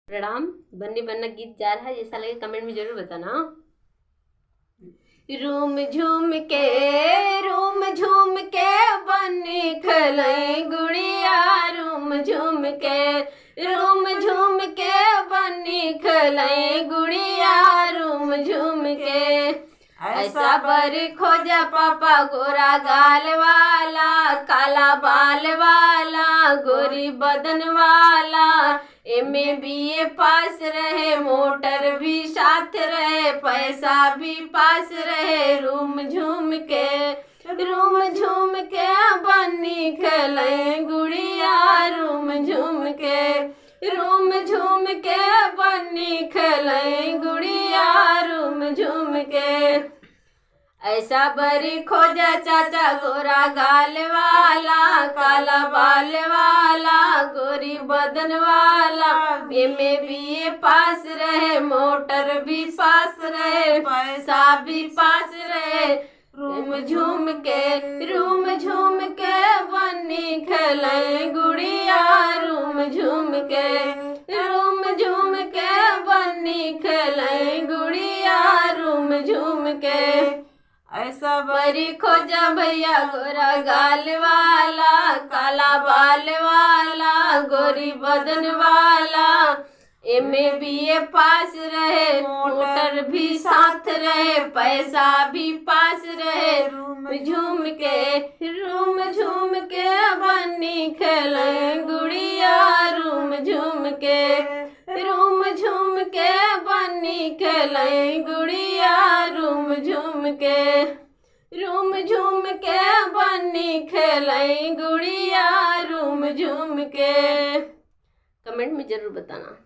प्रणाम। बन्नी बन्ना गीत जा रहा है, जैसा लगे कमेंट में जरूर बताना। रूम झूम के बन्नी खलई गुड़िया, रूम झूम के बन्नी खलई गुड़िया, रूम झूम के। ऐसा बर खोजा पापा गोरा गाल वाला, काला बाल वाला, गोरी बदन वाला, एमे बीए पास रहे, मोटर भी साथ रहे, पैसा भी पास रहे। रूम झूम के बन्नी खलई गुड़िया, रूम झूम के बन्नी खलई गुड़िया, रूम झूम के। ऐसा बरी खोजा चाचा गोरा गाल वाला, काला बाल वाला, गोरी बदन वाला, एमे बीए पास रहे, मोटर भी पास रहे, पैसा भी पास रहे। रूम झूम के बन्नी खलई गुड़िया, रूम झूम के बन्नी खलई गुड़िया, रूम झूम के। ऐसा बरी खोजा भैया गोरा गाल वाला, काला बाल वाला, गोरी बदन वाला, एमे बीए पास रहे, मोटर भी साथ रहे, पैसा भी पास रहे। रूम झूम के बन्नी खलई गुड़िया, रूम झूम के बन्नी खलई गुड़िया, रूम झूम के बन्नी खलई गुड़िया, रूम झूम के। कमेंट में जरूर बताना।